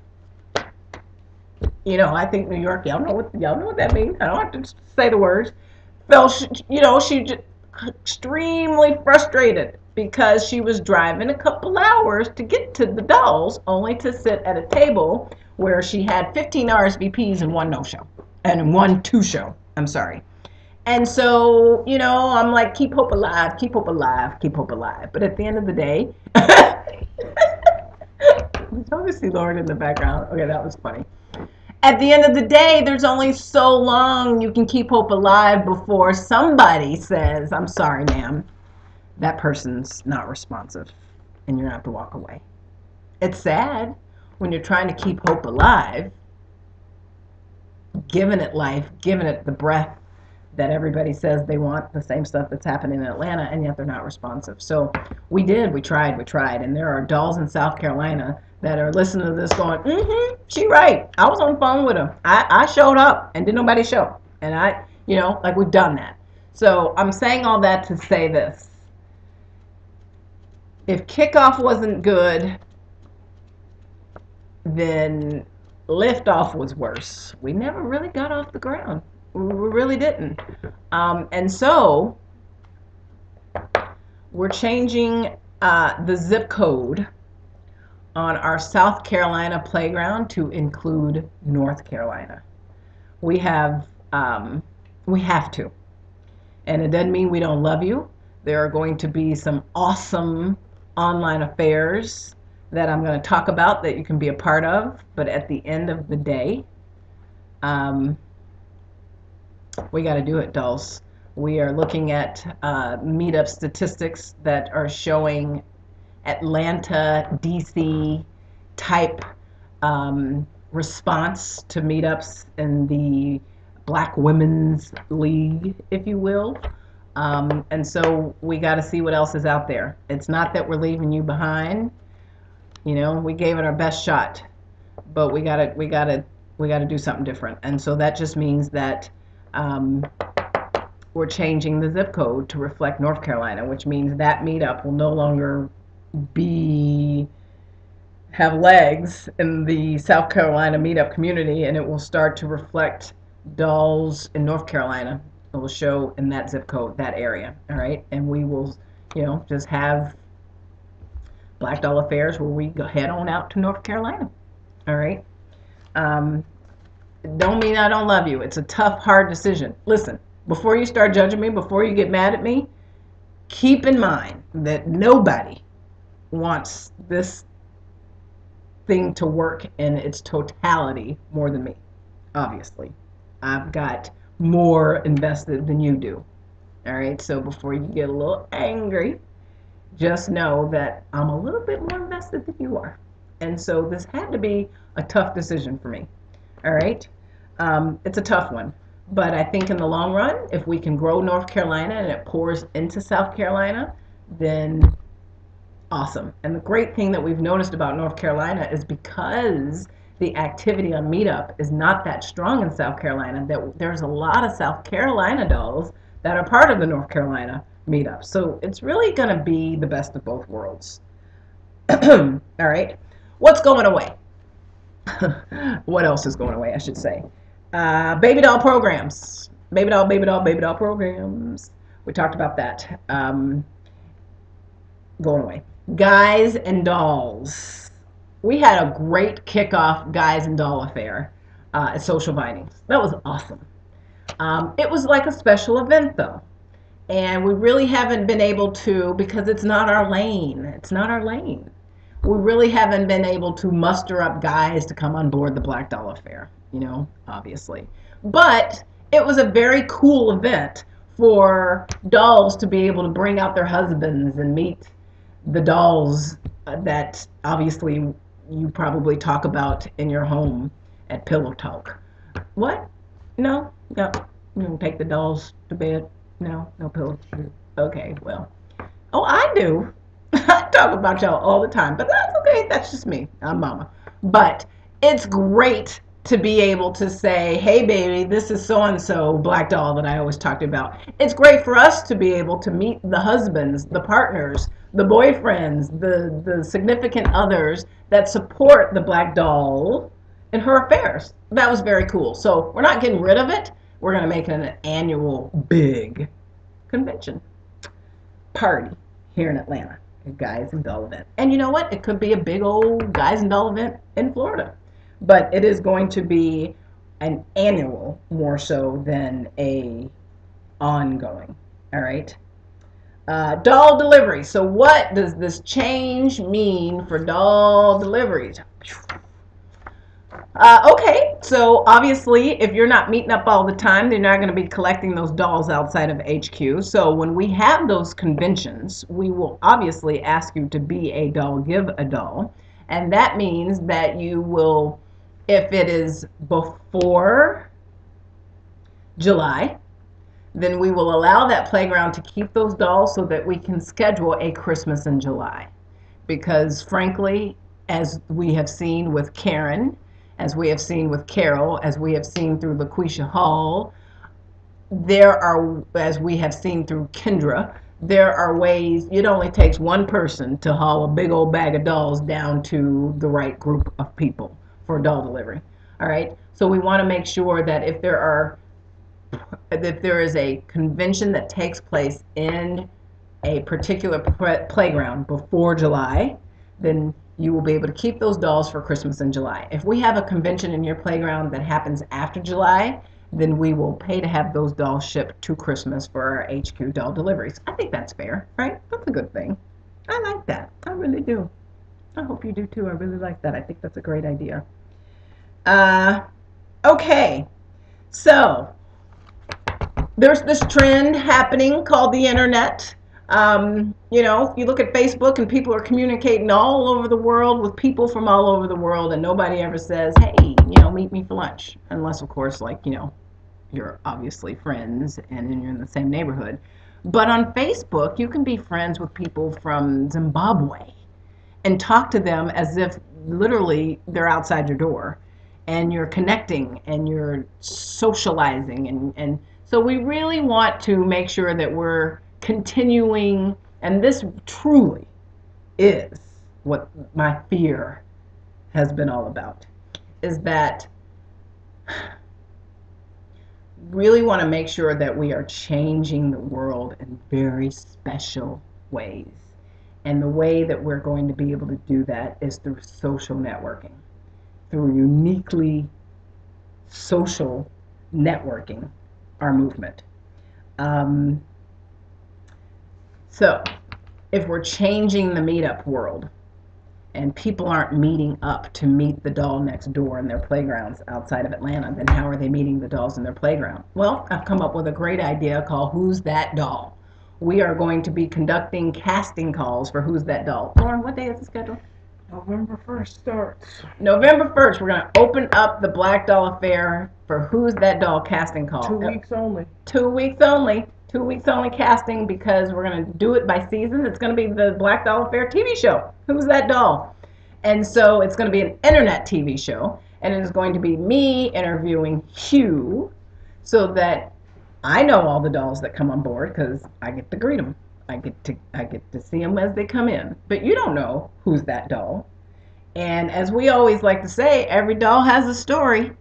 I think New York, y'all know what that means. I don't have to say the words. She just extremely frustrated because she was driving a couple hours to get to the dolls, only to sit at a table where she had 15 RSVPs and one no-show, and one two-show. I'm sorry. And so, you know, I'm like, keep hope alive, keep hope alive, keep hope alive. But at the end of the day, obviously Lauren in the background. Okay, that was funny. At the end of the day, there's only so long you can keep hope alive before somebody says, I'm sorry, ma'am, that person's not responsive, and you're going to have to walk away. It's sad when you're trying to keep hope alive, giving it life, giving it the breath that everybody says they want, the same stuff that's happening in Atlanta, and yet they're not responsive. So we tried, and there are dolls in South Carolina that are listening to this going, she right. I was on the phone with her. I showed up and didn't nobody show. And like we've done that. So I'm saying all that to say this. If kickoff wasn't good, then liftoff was worse. We never really got off the ground. We really didn't. And so we're changing the zip code on our South Carolina playground to include North Carolina. We have to. And it doesn't mean we don't love you. There are going to be some awesome online affairs that I'm going to talk about that you can be a part of. But at the end of the day, we got to do it, dolls. We are looking at meetup statistics that are showing Atlanta, DC type response to meetups in the Black Women's League, if you will. And so we got to see what else is out there. It's not that we're leaving you behind. You know, we gave it our best shot, but we gotta do something different. And so that just means that we're changing the zip code to reflect North Carolina, which means that meetup will no longer have legs in the South Carolina meetup community, and it will start to reflect dolls in North Carolina. It will show in that zip code, that area, all right? And we will, just have Black Doll Affairs where we go head on out to North Carolina, all right? Don't mean I don't love you. It's a tough, hard decision. Listen, before you start judging me, before you get mad at me, keep in mind that nobody wants this thing to work in its totality more than me. Obviously, I've got more invested than you do. All right, so before you get a little angry, just know that I'm a little bit more invested than you are. And so this had to be a tough decision for me. All right, it's a tough one. But I think in the long run, if we can grow North Carolina and it pours into South Carolina, then awesome. And the great thing that we've noticed about North Carolina is because the activity on Meetup is not that strong in South Carolina, that there's a lot of South Carolina dolls that are part of the North Carolina Meetup. So it's really going to be the best of both worlds. All right. What's going away? What else is going away, I should say? Baby doll programs. Baby doll programs. We talked about that. Going away. Guys and dolls. We had a great kickoff guys and doll affair at Social Vinings. That was awesome. It was like a special event though. And we really haven't been able to, because it's not our lane. It's not our lane. We really haven't been able to muster up guys to come on board the Black Doll Affair, obviously. But it was a very cool event for dolls to be able to bring out their husbands and meet the dolls that obviously you probably talk about in your home at Pillow Talk. What? No? You don't take the dolls to bed? No pillow. Okay, well. Oh, I do. I talk about y'all all the time, but that's okay. That's just me. I'm mama. But it's great to be able to say, hey, baby, this is so-and-so Black Doll that I always talked about. It's great for us to be able to meet the husbands, the partners, the boyfriends, the significant others that support the Black Doll in her affairs. That was very cool. So we're not getting rid of it. We're going to make it an annual big convention party here in Atlanta, a guys and doll event. And you know what? It could be a big old guys and doll event in Florida. but it is going to be an annual more so than a ongoing. All right. Doll delivery. So what does this change mean for doll deliveries? Okay, so obviously, if you're not meeting up all the time, they're not going to be collecting those dolls outside of HQ. So when we have those conventions, we will obviously ask you to be a doll, give a doll. And that means that you will, if it is before July, then we will allow that playground to keep those dolls so that we can schedule a Christmas in July. Because frankly, as we have seen with Karen, as we have seen with Carol, as we have seen through LaQuisha Hall, there are, as we have seen through Kendra, there are ways, it only takes one person to haul a big old bag of dolls down to the right group of people for doll delivery. All right, so we want to make sure that if there is a convention that takes place in a particular playground before July, then you will be able to keep those dolls for Christmas in July. If we have a convention in your playground that happens after July, then we will pay to have those dolls shipped to Christmas for our HQ doll deliveries. I think that's fair, right? That's a good thing. I like that. I really do. I hope you do too. I really like that. I think that's a great idea. Okay, so there's this trend happening called the internet. You look at Facebook and people are communicating all over the world with people from all over the world, and nobody ever says, hey, meet me for lunch. Unless, of course, you're obviously friends and you're in the same neighborhood. But on Facebook, you can be friends with people from Zimbabwe and talk to them as if literally they're outside your door. And you're connecting and you're socializing. And so we really want to make sure that we're continuing, and this truly is what my fear has been all about, is that really want to make sure that we are changing the world in very special ways. And the way that we're going to be able to do that is through social networking, through uniquely social networking our movement. So if we're changing the meetup world and people aren't meeting up to meet the doll next door in their playgrounds outside of Atlanta, then how are they meeting the dolls in their playground? Well, I've come up with a great idea called Who's That Doll? We are going to be conducting casting calls for Who's That Doll. Lauren, what day is the schedule? November 1st starts. November 1st, we're going to open up the Black Doll Affair for Who's That Doll casting call. 2 weeks only. 2 weeks only. 2 weeks only casting, because we're going to do it by season. It's going to be the Black Doll Affair TV show. Who's That Doll? And so it's going to be an internet TV show. And it is going to be me interviewing Hugh so that I know all the dolls that come on board, because I get to greet them. I get to see them as they come in. But you don't know who's that doll. And as we always like to say, every doll has a story.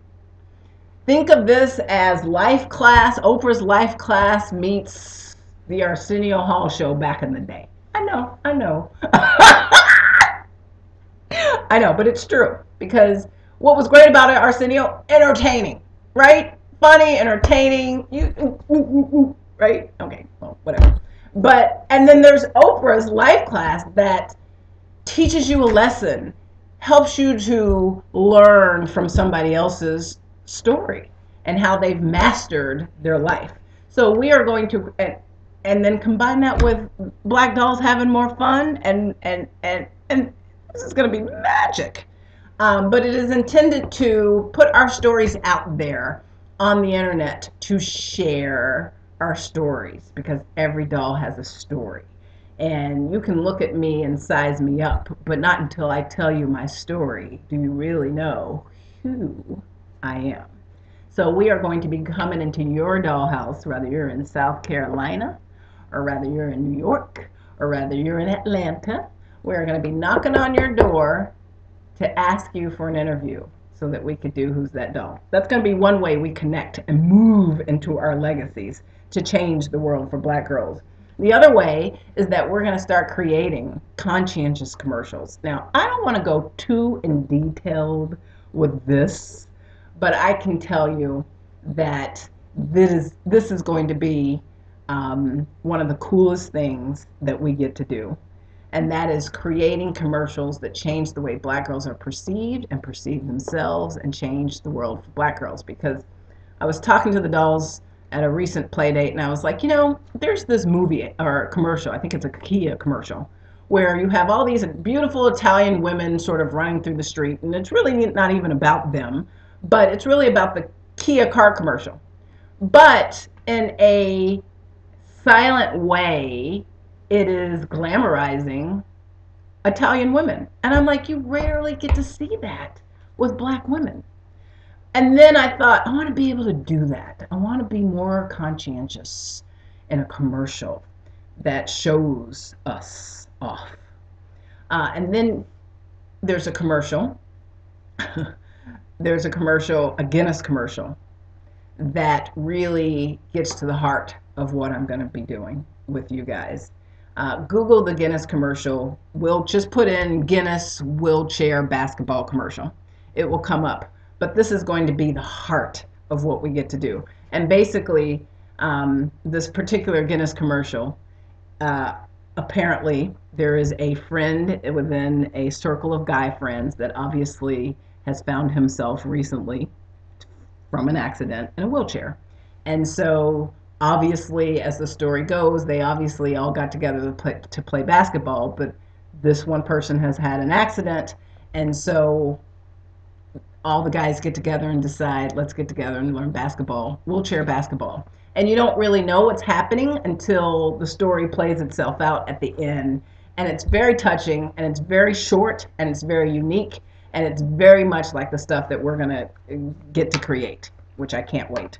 Think of this as Life Class, Oprah's Life Class meets the Arsenio Hall show back in the day. I know. I know, but it's true. Because what was great about it, Arsenio? Entertaining, right? Funny, entertaining. Right? Okay, well, whatever. And then there's Oprah's Life Class that teaches you a lesson, helps you to learn from somebody else's story and how they've mastered their life. So we are going to, and then combine that with Black Dolls having more fun, and this is going to be magic. But it is intended to put our stories out there on the internet to share our stories, because every doll has a story. And you can look at me and size me up, but not until I tell you my story do you really know who I am. So we are going to be coming into your dollhouse, whether you're in South Carolina, or whether you're in New York, or whether you're in Atlanta. We're going to be knocking on your door to ask you for an interview so that we could do Who's That Doll. That's going to be one way we connect and move into our legacies to change the world for Black girls. The other way is that we're going to start creating conscientious commercials. Now, I don't want to go too in detailed with this, but I can tell you that this is going to be one of the coolest things that we get to do, and that is creating commercials that change the way black girls are perceived and perceive themselves and change the world for black girls. Because I was talking to the dolls at a recent play date, and I was like, there's this movie or commercial, I think it's a Kia commercial, where you have all these beautiful Italian women sort of running through the street, and it's really not even about them, but it's really about the Kia car commercial. But in a silent way, it is glamorizing Italian women. And I'm like, you rarely get to see that with black women. And then I thought, I want to be able to do that. I want to be more conscientious in a commercial that shows us off. And then there's a commercial. There's a commercial, a Guinness commercial, that really gets to the heart of what I'm going to be doing with you guys. Google the Guinness commercial. We'll just put in Guinness wheelchair basketball commercial. It will come up. But this is going to be the heart of what we get to do. And basically, this particular Guinness commercial, apparently there is a friend within a circle of guy friends that obviously has found himself recently from an accident in a wheelchair. And so obviously, as the story goes, they obviously all got together to play basketball, but this one person has had an accident, and so all the guys get together and decide, let's get together and learn basketball, wheelchair basketball. And you don't really know what's happening until the story plays itself out at the end. And it's very touching, and it's very short, and it's very unique, and it's very much like the stuff that we're going to get to create, which I can't wait.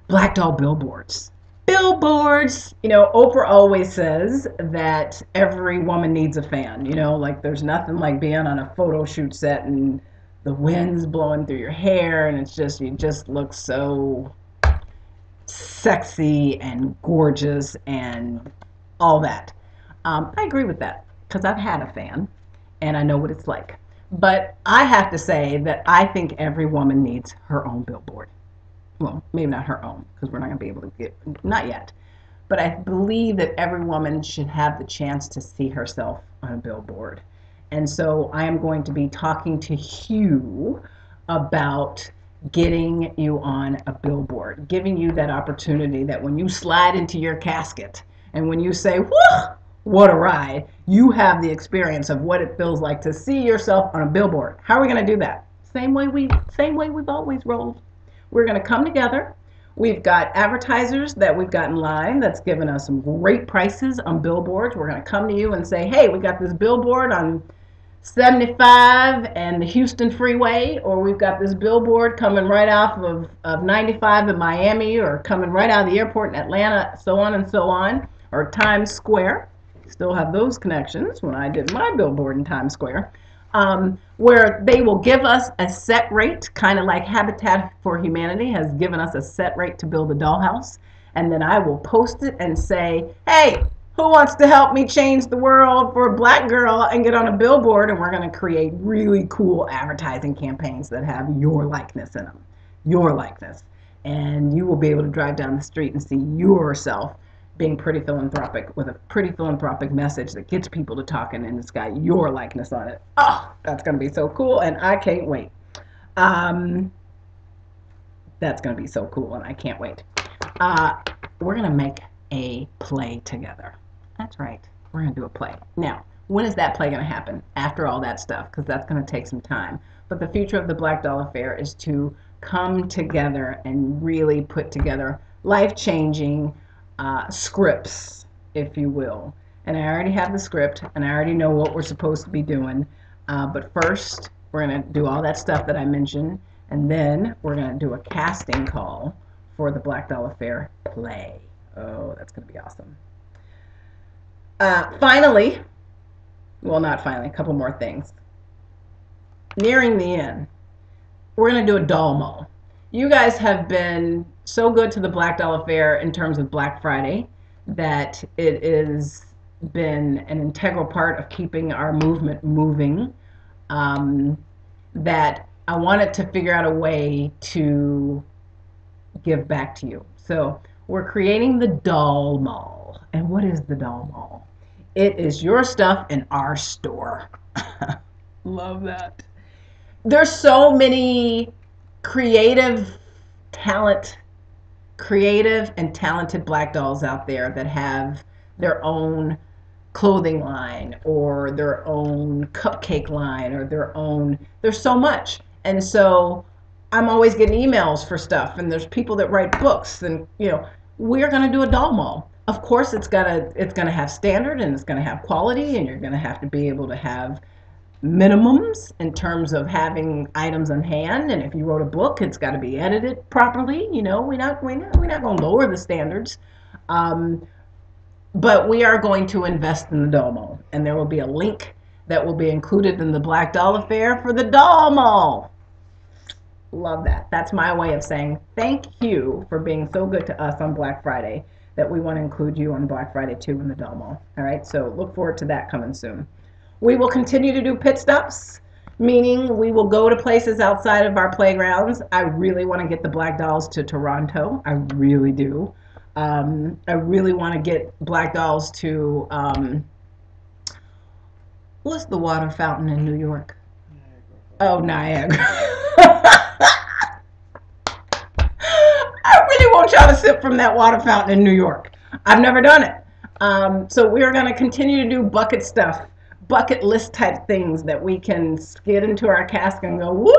Black doll billboards. Billboards! Oprah always says that every woman needs a fan. Like there's nothing like being on a photo shoot set and the wind's blowing through your hair, and you just look so sexy and gorgeous and all that. I agree with that because I've had a fan and I know what it's like. But I have to say that I think every woman needs her own billboard. Well, maybe not her own, because we're not going to be able to get, not yet. But I believe that every woman should have the chance to see herself on a billboard. And so I am going to be talking to Hugh about getting you on a billboard, giving you that opportunity that when you slide into your casket and when you say, whoo, what a ride, you have the experience of what it feels like to see yourself on a billboard. How are we going to do that? Same way we've always rolled. We're going to come together. We've got advertisers that we've got in line that's given us some great prices on billboards. We're going to come to you and say, hey, we got this billboard on 75 and the Houston Freeway, or we've got this billboard coming right off of 95 in Miami, or coming right out of the airport in Atlanta, so on, or Times Square. Still have those connections when I did my billboard in Times Square. Where they will give us a set rate, kind of like Habitat for Humanity has given us a set rate to build a dollhouse. And then I will post it and say, hey, who wants to help me change the world for a black girl and get on a billboard? And we're going to create really cool advertising campaigns that have your likeness in them, your likeness. And you will be able to drive down the street and see yourself being pretty philanthropic with a pretty philanthropic message that gets people to talking, and it's got your likeness on it. Oh, that's going to be so cool, and I can't wait. That's going to be so cool, and I can't wait. We're going to make a play together. That's right. We're going to do a play. Now, when is that play going to happen? After all that stuff, because that's going to take some time. But the future of the Black Doll Affair is to come together and really put together life-changing scripts, if you will. And I already have the script, and I already know what we're supposed to be doing. But first, we're going to do all that stuff that I mentioned, and then we're going to do a casting call for the Black Doll Affair play. Oh, that's going to be awesome. Finally, well, not finally, a couple more things. Nearing the end, we're going to do a doll mall. You guys have been so good to the Black Doll Affair in terms of Black Friday that it has been an integral part of keeping our movement moving. that I wanted to figure out a way to give back to you. So we're creating the doll mall. And what is the doll mall? It is your stuff in our store. Love that. There's so many creative talent, creative and talented black dolls out there that have their own clothing line or their own cupcake line or their own, there's so much. And so I'm always getting emails for stuff, and there's people that write books, and we're going to do a doll mall. Of course it's going to have standard, and it's going to have quality, and you're going to have to be able to have minimums in terms of having items on hand. And if you wrote a book, it's got to be edited properly. We're not going to lower the standards. um, but we are going to invest in the doll mall, and there will be a link that will be included in the Black Doll Affair for the doll mall. Love that. That's my way of saying thank you for being so good to us on Black Friday, that we want to include you on Black Friday too in the doll mall. All right, so look forward to that coming soon. We will continue to do pit stops, meaning we will go to places outside of our playgrounds. I really want to get the Black Dolls to Toronto. I really do. I really want to get Black Dolls to, what's the water fountain in New York? Oh, Niagara. I really want y'all to sip from that water fountain in New York. I've never done it. So we're going to continue to do bucket stuff, bucket list type things that we can get into our cask and go, woo,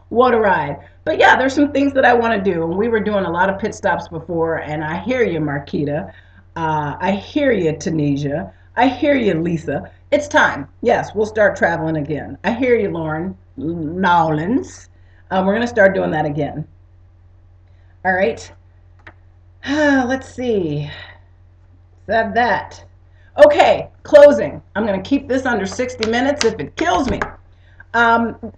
what a ride. But yeah, there's some things that I want to do. And we were doing a lot of pit stops before, and I hear you, Marquita. I hear you, Tunisia. I hear you, Lisa. It's time. Yes, we'll start traveling again. I hear you, Lauren Nowlands. We're going to start doing that again. All right. Let's see. Said that. Okay, closing. I'm going to keep this under 60 minutes if it kills me.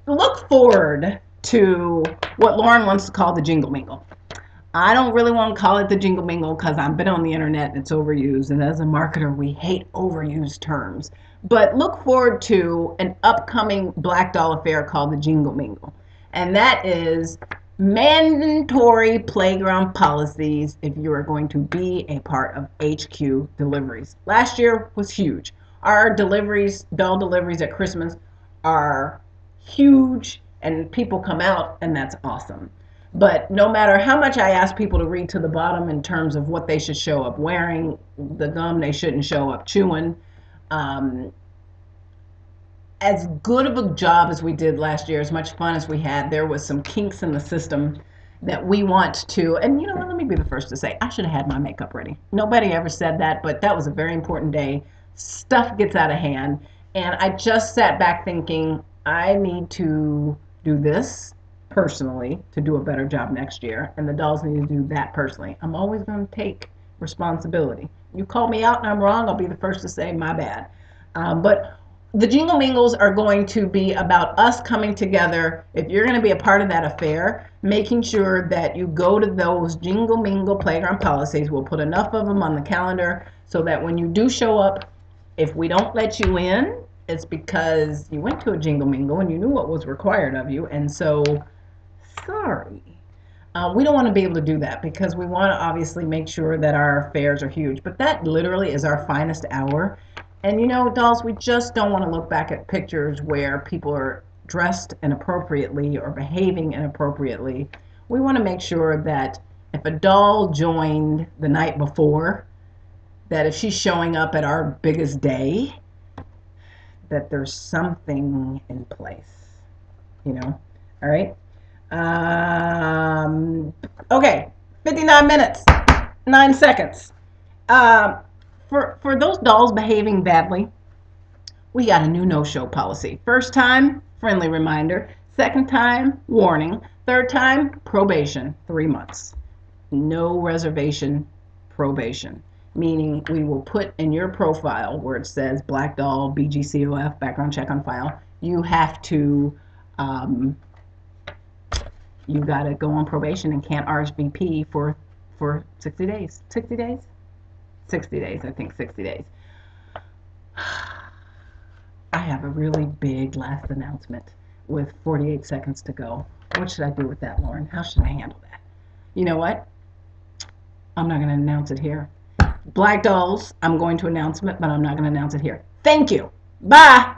Look forward to what Lauren wants to call the Jingle Mingle. I don't really want to call it the Jingle Mingle because I've been on the internet and it's overused, and as a marketer, we hate overused terms. But look forward to an upcoming Black Doll Affair called the Jingle Mingle. And that is mandatory playground policies if you are going to be a part of HQ deliveries. Last year was huge. Our deliveries, doll deliveries at Christmas, are huge, and people come out, and that's awesome. But no matter how much I ask people to read to the bottom in terms of what they should show up wearing, the gum they shouldn't show up chewing, as good of a job as we did last year, as much fun as we had, there was some kinks in the system that we want to, and you know what, let me be the first to say, I should have had my makeup ready. Nobody ever said that, but that was a very important day. Stuff gets out of hand, and I just sat back thinking, I need to do this personally to do a better job next year, and the dolls need to do that personally. I'm always going to take responsibility. You call me out and I'm wrong, I'll be the first to say my bad. But the Jingle Mingles are going to be about us coming together. If you're going to be a part of that affair, making sure that you go to those Jingle Mingle playground policies. We'll put enough of them on the calendar so that when you do show up, if we don't let you in, it's because you went to a Jingle Mingle and you knew what was required of you. And so, sorry. We don't want to be able to do that because we want to obviously make sure that our affairs are huge. But that literally is our finest hour. And you know, dolls, we just don't want to look back at pictures where people are dressed inappropriately or behaving inappropriately. We want to make sure that if a doll joined the night before, that if she's showing up at our biggest day, that there's something in place, you know? All right? Okay, 59 minutes, 9 seconds. For those dolls behaving badly, we got a new no-show policy. First time, friendly reminder. Second time, warning. Third time, probation, 3 months. No reservation, probation. Meaning we will put in your profile where it says Black Doll, BGCOF, background check on file. You have to, you got to go on probation and can't RSVP for 60 days. 60 days? 60 days, I think 60 days. I have a really big last announcement. with 48 seconds to go. What should I do with that, Lauren? How should I handle that? You know what? I'm not going to announce it here. Black Dolls, I'm going to announce it, but I'm not going to announce it here. Thank you. Bye.